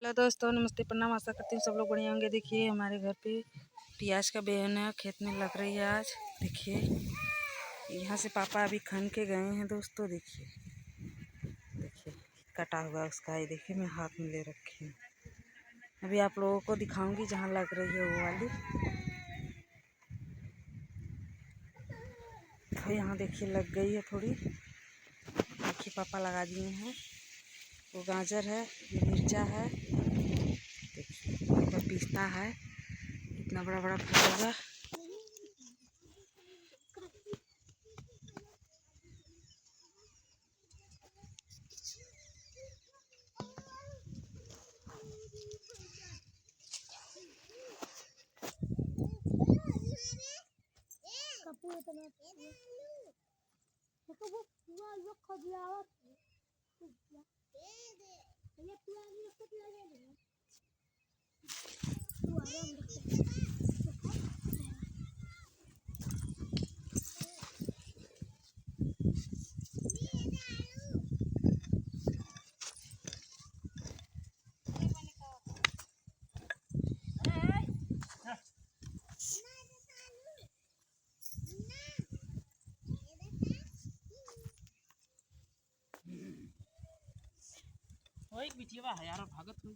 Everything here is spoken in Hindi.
हेलो दोस्तों, नमस्ते, प्रणाम। आशा करती हूँ सब लोग बढ़िया होंगे। देखिए हमारे घर पे प्याज का बेहन है, खेत में लग रही है आज। देखिए यहाँ से पापा अभी खन के गए हैं दोस्तों। देखिए देखिए कटा हुआ उसका, ये देखिए मैं हाथ में ले रखी हूँ। अभी आप लोगों को दिखाऊंगी जहाँ लग रही है वो वाली। तो यहाँ देखिए लग गई है थोड़ी। देखिए पापा लगा दिए हैं। वो गाजर है, ये मिर्चा है, देखिए ऊपर पिस्ता है। इतना बड़ा बड़ा फल होगा। एक बिटिया है यार, भागत हुई।